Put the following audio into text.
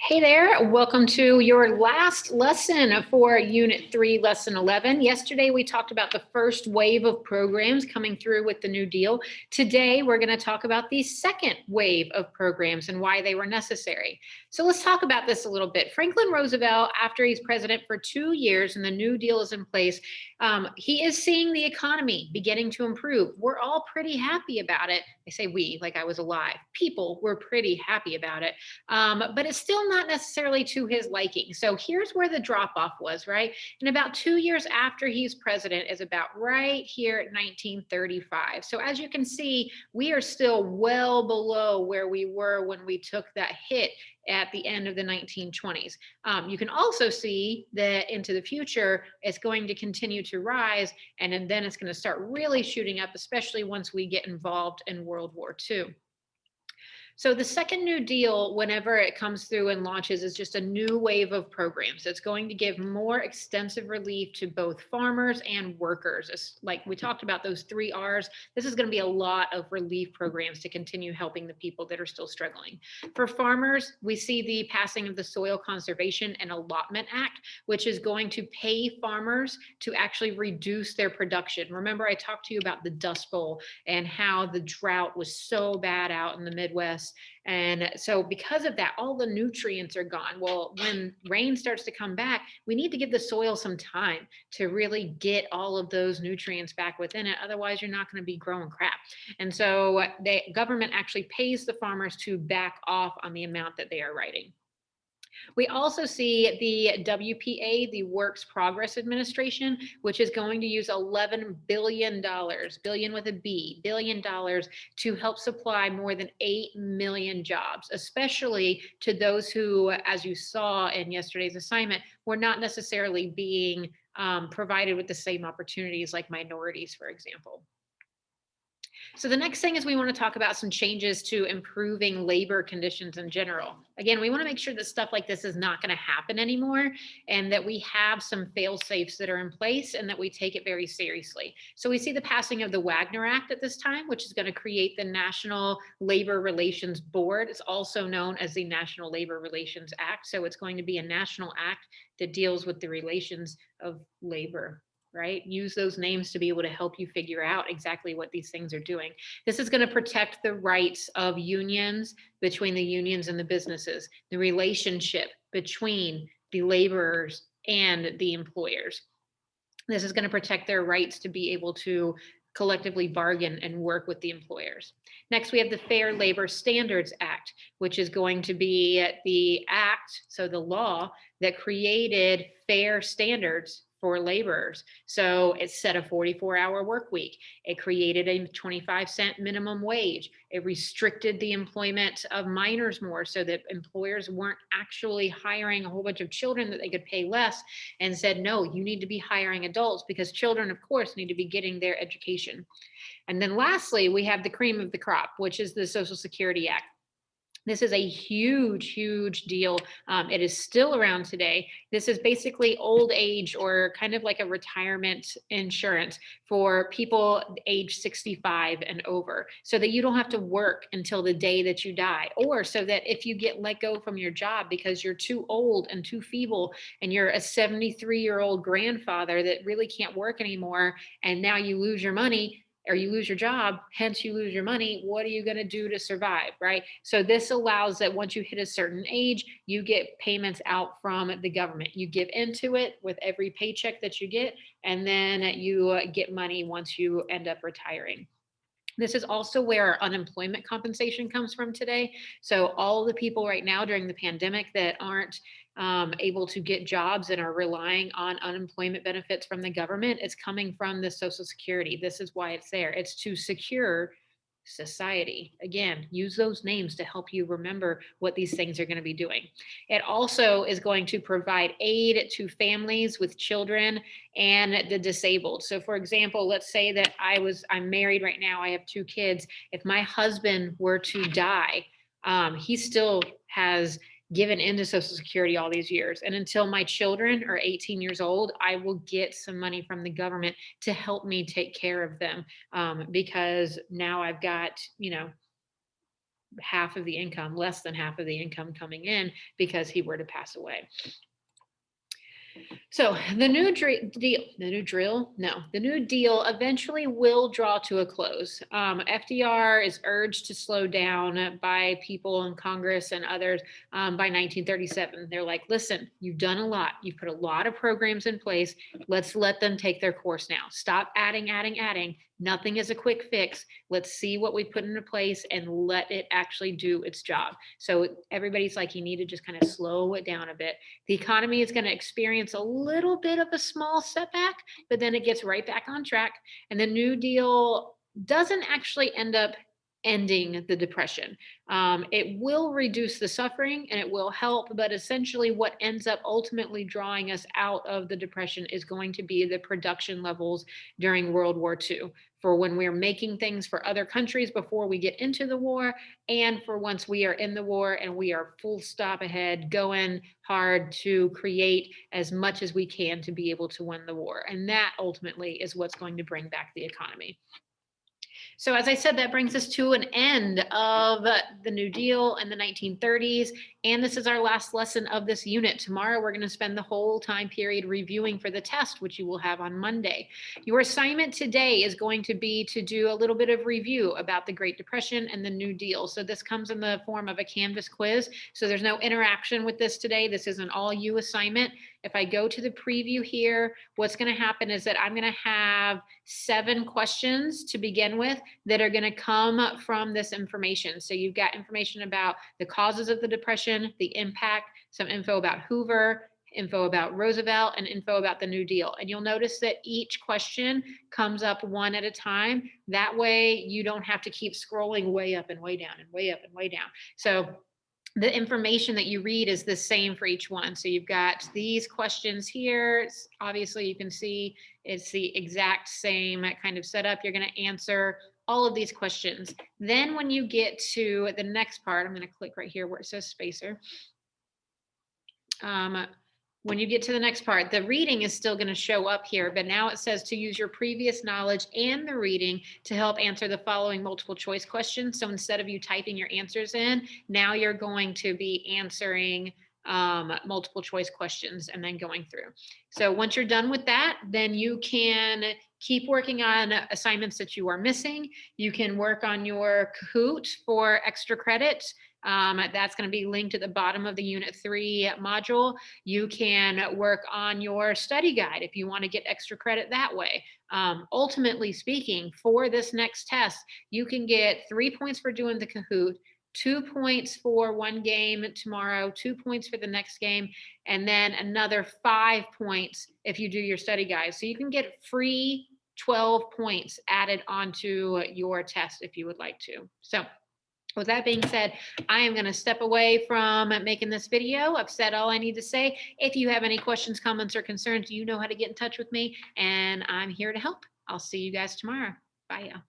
Hey there, welcome to your last lesson for Unit 3, Lesson 11. Yesterday, we talked about the first wave of programs coming through with the New Deal. Today, we're going to talk about the second wave of programs and why they were necessary. So let's talk about this a little bit. Franklin Roosevelt, after he's president for 2 years and the New Deal is in place, he is seeing the economy beginning to improve. We're all pretty happy about it. I say we, like I was alive. People were pretty happy about it. But it's still not necessarily to his liking. So here's where the drop off was, right? And about 2 years after he's president is about right here at 1935. So as you can see, we are still well below where we were when we took that hit at the end of the 1920s. You can also see that into the future, it's going to continue to rise, and then it's going to start really shooting up, especially once we get involved in World War II. So the second New Deal, whenever it comes through and launches, is just a new wave of programs. It's going to give more extensive relief to both farmers and workers. It's like we talked about those 3 R's. This is going to be a lot of relief programs to continue helping the people that are still struggling. For farmers, we see the passing of the Soil Conservation and Allotment Act, which is going to pay farmers to actually reduce their production. Remember, I talked to you about the Dust Bowl and how the drought was so bad out in the Midwest. And so because of that, all the nutrients are gone. Well, when rain starts to come back, we need to give the soil some time to really get all of those nutrients back within it. Otherwise, you're not going to be growing crap. And so the government actually pays the farmers to back off on the amount that they are writing. We also see the WPA, the Works Progress Administration, which is going to use $11 billion, billion with a B, billion dollars to help supply more than 8 million jobs, especially to those who, as you saw in yesterday's assignment, were not necessarily being provided with the same opportunities like minorities, for example. So the next thing is we want to talk about some changes to improving labor conditions in general. Again, we want to make sure that stuff like this is not going to happen anymore and that we have some fail safes that are in place and that we take it very seriously. So we see the passing of the Wagner Act at this time, which is going to create the National Labor Relations Board. It's also known as the National Labor Relations Act. So it's going to be a national act that deals with the relations of labor, right? Use those names to be able to help you figure out exactly what these things are doing. This is going to protect the rights of unions between the unions and the businesses, the relationship between the laborers and the employers. This is going to protect their rights to be able to collectively bargain and work with the employers. Next, we have the Fair Labor Standards Act, which is going to be the act, so the law that created fair standards for laborers. So it set a 44-hour work week. It created a 25-cent minimum wage. It restricted the employment of minors more so that employers weren't actually hiring a whole bunch of children that they could pay less, and said, no, you need to be hiring adults because children, of course, need to be getting their education. And then lastly, we have the cream of the crop, which is the Social Security Act. This is a huge, huge deal. It is still around today. This is basically old age or kind of like a retirement insurance for people age 65 and over, so that you don't have to work until the day that you die, or so that if you get let go from your job because you're too old and too feeble and you're a 73-year-old grandfather that really can't work anymore, and now you lose your money, or you lose your job, hence you lose your money, what are you going to do to survive, right? So this allows that once you hit a certain age, you get payments out from the government. You give into it with every paycheck that you get, and then you get money once you end up retiring. This is also where our unemployment compensation comes from today. So all the people right now during the pandemic that aren't able to get jobs and are relying on unemployment benefits from the government, it's coming from the Social Security. This is why it's there. It's to secure society. Again, use those names to help you remember what these things are going to be doing. It also is going to provide aid to families with children and the disabled. So for example, let's say that I'm married right now, I have 2 kids. If my husband were to die, he still has given into Social Security all these years. And until my children are 18 years old, I will get some money from the government to help me take care of them, because now I've got, half of the income, less than half of the income coming in because he were to pass away. So the new deal eventually will draw to a close. FDR is urged to slow down by people in Congress and others by 1937. They're like, listen, you've done a lot. You've put a lot of programs in place. Let's let them take their course now. Stop adding. Nothing is a quick fix. Let's see what we put into place and let it actually do its job. So everybody's like, you need to just kind of slow it down a bit. The economy is going to experience a little bit of a small setback, but then it gets right back on track. And the New Deal doesn't actually end up ending the Depression. It will reduce the suffering and it will help, but essentially what ends up ultimately drawing us out of the Depression is going to be the production levels during World War II, for when we're making things for other countries before we get into the war, and for once we are in the war and we are full stop ahead, going hard to create as much as we can to be able to win the war. And that ultimately is what's going to bring back the economy. So as I said, that brings us to an end of the New Deal in the 1930s. And this is our last lesson of this unit. Tomorrow, we're going to spend the whole time period reviewing for the test, which you will have on Monday. Your assignment today is going to be to do a little bit of review about the Great Depression and the New Deal. So this comes in the form of a Canvas quiz. So there's no interaction with this today. This is an all you assignment. If I go to the preview here, what's going to happen is that I'm going to have 7 questions to begin with that are going to come from this information. So you've got information about the causes of the Depression, the impact, some info about Hoover, info about Roosevelt, and info about the New Deal. And you'll notice that each question comes up one at a time. That way you don't have to keep scrolling way up and way down and way up and way down. So the information that you read is the same for each one. So you've got these questions here. Obviously, you can see it's the exact same kind of setup. You're going to answer all of these questions. Then when you get to the next part, I'm going to click right here where it says spacer. When you get to the next part, the reading is still going to show up here, but now it says to use your previous knowledge and the reading to help answer the following multiple choice questions. So instead of you typing your answers in, now you're going to be answering multiple choice questions and then going through. So once you're done with that, then you can keep working on assignments that you are missing. You can work on your Kahoot for extra credit. That's going to be linked at the bottom of the Unit 3 module. You can work on your study guide if you want to get extra credit that way. Ultimately speaking, for this next test, you can get 3 points for doing the Kahoot, 2 points for one game tomorrow, 2 points for the next game, and then another 5 points if you do your study guide. So you can get free 12 points added onto your test if you would like to. So with that being said, I am going to step away from making this video. I've said all I need to say. If you have any questions, comments, or concerns, you know how to get in touch with me, and I'm here to help. I'll see you guys tomorrow. Bye, y'all.